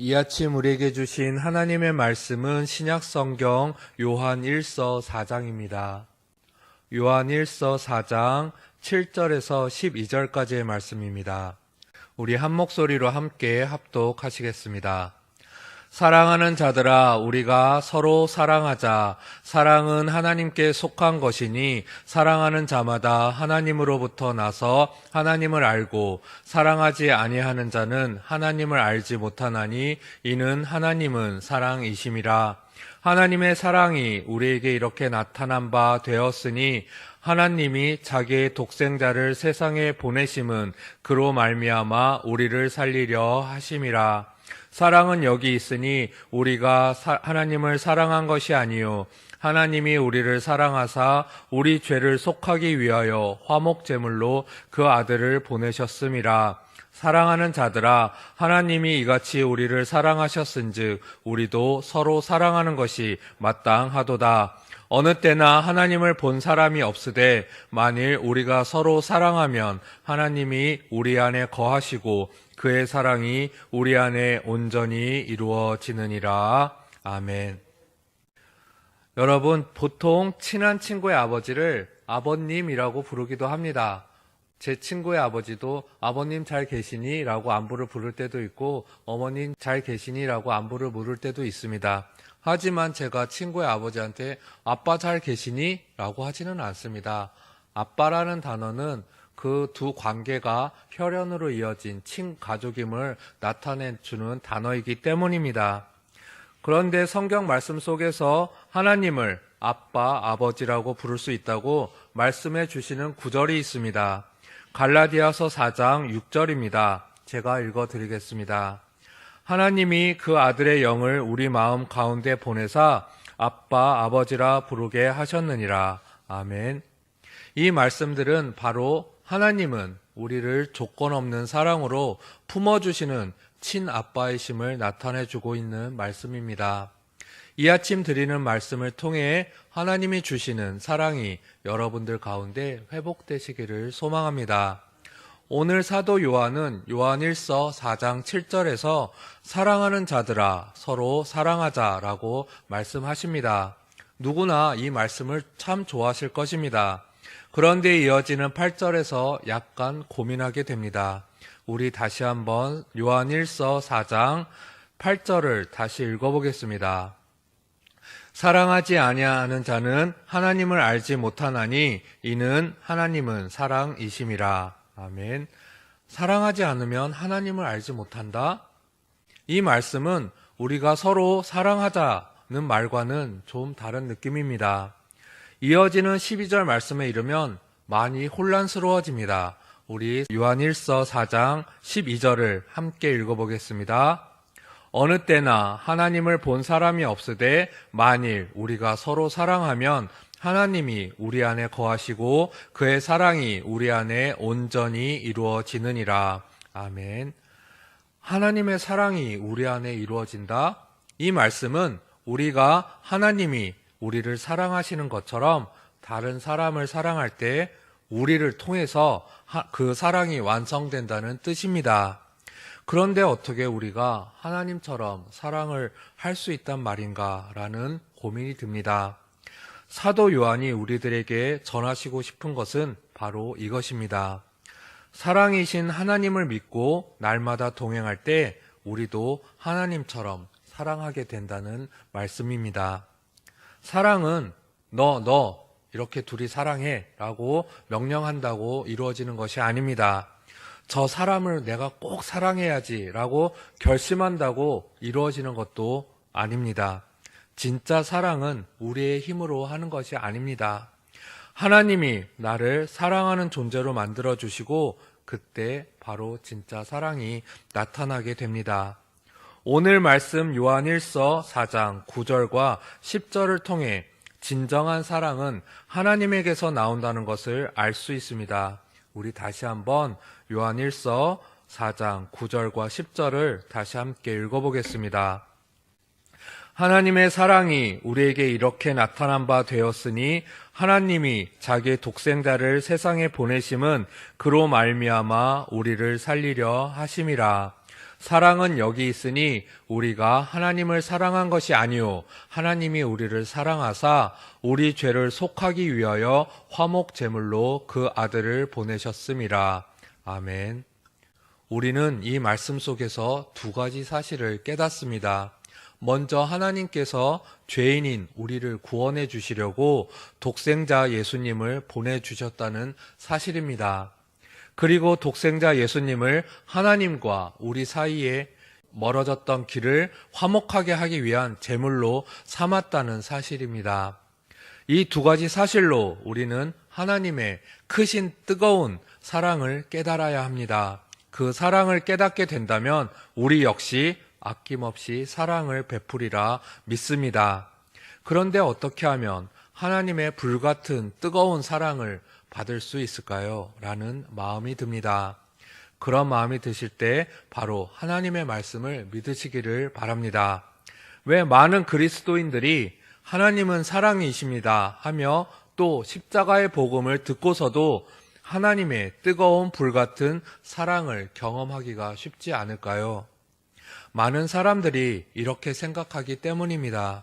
이 아침 우리에게 주신 하나님의 말씀은 신약성경 요한 1서 4장입니다. 요한 1서 4장 7절에서 12절까지의 말씀입니다. 우리 한 목소리로 함께 합독하시겠습니다. 사랑하는 자들아, 우리가 서로 사랑하자. 사랑은 하나님께 속한 것이니 사랑하는 자마다 하나님으로부터 나서 하나님을 알고 사랑하지 아니하는 자는 하나님을 알지 못하나니 이는 하나님은 사랑이심이라. 하나님의 사랑이 우리에게 이렇게 나타난 바 되었으니 하나님이 자기의 독생자를 세상에 보내심은 그로 말미암아 우리를 살리려 하심이라. 사랑은 여기 있으니 우리가 하나님을 사랑한 것이 아니요 하나님이 우리를 사랑하사 우리 죄를 속하기 위하여 화목제물로 그 아들을 보내셨음이라. 사랑하는 자들아, 하나님이 이같이 우리를 사랑하셨은즉 우리도 서로 사랑하는 것이 마땅하도다. 어느 때나 하나님을 본 사람이 없으되 만일 우리가 서로 사랑하면 하나님이 우리 안에 거하시고 그의 사랑이 우리 안에 온전히 이루어지느니라. 아멘. 여러분, 보통 친한 친구의 아버지를 아버님이라고 부르기도 합니다. 제 친구의 아버지도 아버님 잘 계시니? 라고 안부를 부를 때도 있고 어머님 잘 계시니? 라고 안부를 물을 때도 있습니다. 하지만 제가 친구의 아버지한테 아빠 잘 계시니? 라고 하지는 않습니다. 아빠라는 단어는 그 두 관계가 혈연으로 이어진 친가족임을 나타내주는 단어이기 때문입니다. 그런데 성경 말씀 속에서 하나님을 아빠, 아버지라고 부를 수 있다고 말씀해 주시는 구절이 있습니다. 갈라디아서 4장 6절입니다. 제가 읽어드리겠습니다. 하나님이 그 아들의 영을 우리 마음 가운데 보내사 아빠, 아버지라 부르게 하셨느니라. 아멘. 이 말씀들은 바로 하나님은 우리를 조건 없는 사랑으로 품어주시는 친아빠이심을 나타내주고 있는 말씀입니다. 이 아침 드리는 말씀을 통해 하나님이 주시는 사랑이 여러분들 가운데 회복되시기를 소망합니다. 오늘 사도 요한은 요한 1서 4장 7절에서 사랑하는 자들아 서로 사랑하자라고 말씀하십니다. 누구나 이 말씀을 참 좋아하실 것입니다. 그런데 이어지는 8절에서 약간 고민하게 됩니다. 우리 다시 한번 요한 1서 4장 8절을 다시 읽어보겠습니다. 사랑하지 아니하는 자는 하나님을 알지 못하나니 이는 하나님은 사랑이심이라. 아멘. 사랑하지 않으면 하나님을 알지 못한다? 이 말씀은 우리가 서로 사랑하자는 말과는 좀 다른 느낌입니다. 이어지는 12절 말씀에 이르면 많이 혼란스러워집니다. 우리 요한 1서 4장 12절을 함께 읽어보겠습니다. 어느 때나 하나님을 본 사람이 없으되 만일 우리가 서로 사랑하면 하나님이 우리 안에 거하시고 그의 사랑이 우리 안에 온전히 이루어지느니라. 아멘. 하나님의 사랑이 우리 안에 이루어진다? 이 말씀은 우리가 하나님이 우리를 사랑하시는 것처럼 다른 사람을 사랑할 때 우리를 통해서 그 사랑이 완성된다는 뜻입니다. 그런데 어떻게 우리가 하나님처럼 사랑을 할 수 있단 말인가라는 고민이 듭니다. 사도 요한이 우리들에게 전하시고 싶은 것은 바로 이것입니다. 사랑이신 하나님을 믿고 날마다 동행할 때 우리도 하나님처럼 사랑하게 된다는 말씀입니다. 사랑은 너 이렇게 둘이 사랑해 라고 명령한다고 이루어지는 것이 아닙니다. 저 사람을 내가 꼭 사랑해야지 라고 결심한다고 이루어지는 것도 아닙니다. 진짜 사랑은 우리의 힘으로 하는 것이 아닙니다. 하나님이 나를 사랑하는 존재로 만들어주시고 그때 바로 진짜 사랑이 나타나게 됩니다. 오늘 말씀 요한 1서 4장 9절과 10절을 통해 진정한 사랑은 하나님에게서 나온다는 것을 알 수 있습니다. 우리 다시 한번 요한 1서 4장 9절과 10절을 다시 함께 읽어보겠습니다. 하나님의 사랑이 우리에게 이렇게 나타난 바 되었으니 하나님이 자기의 독생자를 세상에 보내심은 그로 말미암아 우리를 살리려 하심이라. 사랑은 여기 있으니 우리가 하나님을 사랑한 것이 아니요 하나님이 우리를 사랑하사 우리 죄를 속하기 위하여 화목 제물로 그 아들을 보내셨음이라. 아멘. 우리는 이 말씀 속에서 두 가지 사실을 깨닫습니다. 먼저 하나님께서 죄인인 우리를 구원해 주시려고 독생자 예수님을 보내주셨다는 사실입니다. 그리고 독생자 예수님을 하나님과 우리 사이에 멀어졌던 길을 화목하게 하기 위한 제물로 삼았다는 사실입니다. 이 두 가지 사실로 우리는 하나님의 크신 뜨거운 사랑을 깨달아야 합니다. 그 사랑을 깨닫게 된다면 우리 역시 아낌없이 사랑을 베풀이라 믿습니다. 그런데 어떻게 하면 하나님의 불같은 뜨거운 사랑을 받을 수 있을까요? 라는 마음이 듭니다. 그런 마음이 드실 때 바로 하나님의 말씀을 믿으시기를 바랍니다. 왜 많은 그리스도인들이 하나님은 사랑이십니다 하며 또 십자가의 복음을 듣고서도 하나님의 뜨거운 불같은 사랑을 경험하기가 쉽지 않을까요? 많은 사람들이 이렇게 생각하기 때문입니다.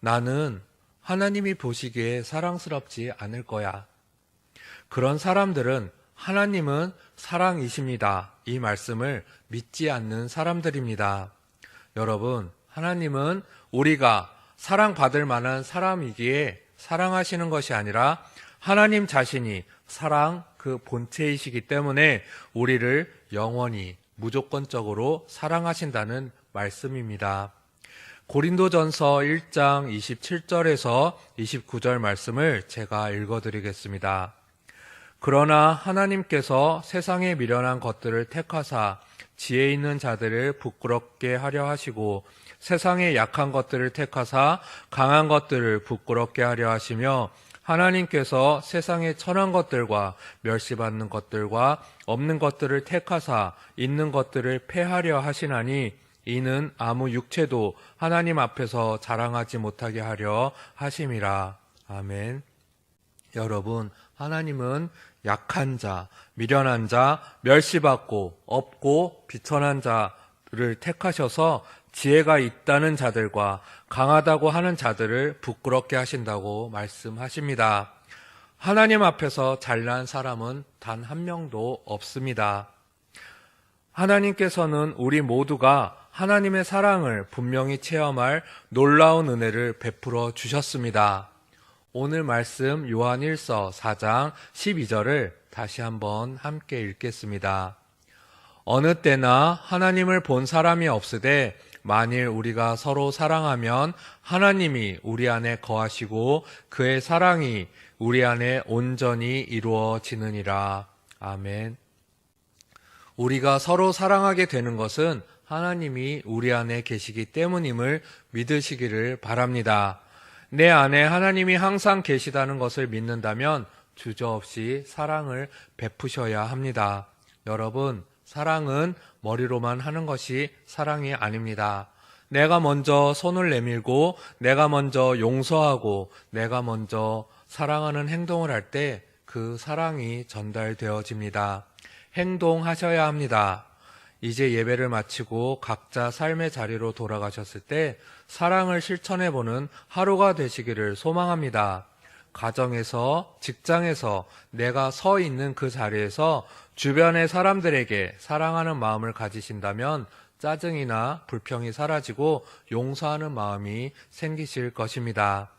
나는 하나님이 보시기에 사랑스럽지 않을 거야. 그런 사람들은 하나님은 사랑이십니다. 이 말씀을 믿지 않는 사람들입니다. 여러분, 하나님은 우리가 사랑받을 만한 사람이기에 사랑하시는 것이 아니라 하나님 자신이 사랑 그 본체이시기 때문에 우리를 영원히 무조건적으로 사랑하신다는 말씀입니다. 고린도전서 1장 27절에서 29절 말씀을 제가 읽어드리겠습니다. 그러나 하나님께서 세상에 미련한 것들을 택하사 지혜 있는 자들을 부끄럽게 하려 하시고 세상에 약한 것들을 택하사 강한 것들을 부끄럽게 하려 하시며 하나님께서 세상에 천한 것들과 멸시받는 것들과 없는 것들을 택하사 있는 것들을 패하려 하시나니 이는 아무 육체도 하나님 앞에서 자랑하지 못하게 하려 하심이라. 아멘. 여러분, 하나님은 약한 자, 미련한 자, 멸시받고 없고 비천한 자를 택하셔서 지혜가 있다는 자들과 강하다고 하는 자들을 부끄럽게 하신다고 말씀하십니다. 하나님 앞에서 잘난 사람은 단 한 명도 없습니다. 하나님께서는 우리 모두가 하나님의 사랑을 분명히 체험할 놀라운 은혜를 베풀어 주셨습니다. 오늘 말씀 요한 1서 4장 12절을 다시 한번 함께 읽겠습니다. 어느 때나 하나님을 본 사람이 없으되 만일 우리가 서로 사랑하면 하나님이 우리 안에 거하시고 그의 사랑이 우리 안에 온전히 이루어지느니라. 아멘. 우리가 서로 사랑하게 되는 것은 하나님이 우리 안에 계시기 때문임을 믿으시기를 바랍니다. 내 안에 하나님이 항상 계시다는 것을 믿는다면 주저없이 사랑을 베푸셔야 합니다. 여러분, 사랑은 머리로만 하는 것이 사랑이 아닙니다. 내가 먼저 손을 내밀고 내가 먼저 용서하고 내가 먼저 사랑하는 행동을 할 때 그 사랑이 전달되어집니다. 행동하셔야 합니다. 이제 예배를 마치고 각자 삶의 자리로 돌아가셨을 때 사랑을 실천해보는 하루가 되시기를 소망합니다. 가정에서, 직장에서 내가 서 있는 그 자리에서 주변의 사람들에게 사랑하는 마음을 가지신다면 짜증이나 불평이 사라지고 용서하는 마음이 생기실 것입니다.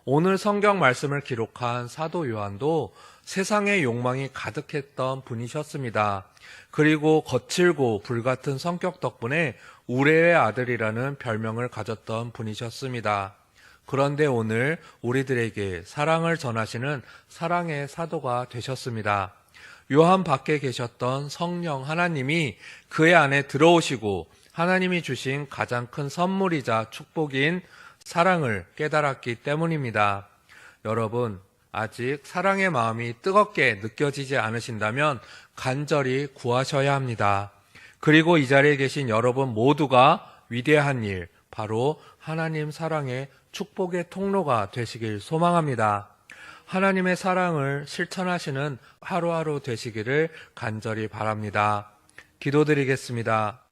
오늘 성경 말씀을 기록한 사도 요한도 세상의 욕망이 가득했던 분이셨습니다. 그리고 거칠고 불같은 성격 덕분에 우레의 아들이라는 별명을 가졌던 분이셨습니다. 그런데 오늘 우리들에게 사랑을 전하시는 사랑의 사도가 되셨습니다. 요한 밖에 계셨던 성령 하나님이 그의 안에 들어오시고 하나님이 주신 가장 큰 선물이자 축복인 사랑을 깨달았기 때문입니다. 여러분, 아직 사랑의 마음이 뜨겁게 느껴지지 않으신다면 간절히 구하셔야 합니다. 그리고 이 자리에 계신 여러분 모두가 위대한 일, 바로 하나님 사랑의 축복의 통로가 되시길 소망합니다. 하나님의 사랑을 실천하시는 하루하루 되시기를 간절히 바랍니다. 기도드리겠습니다.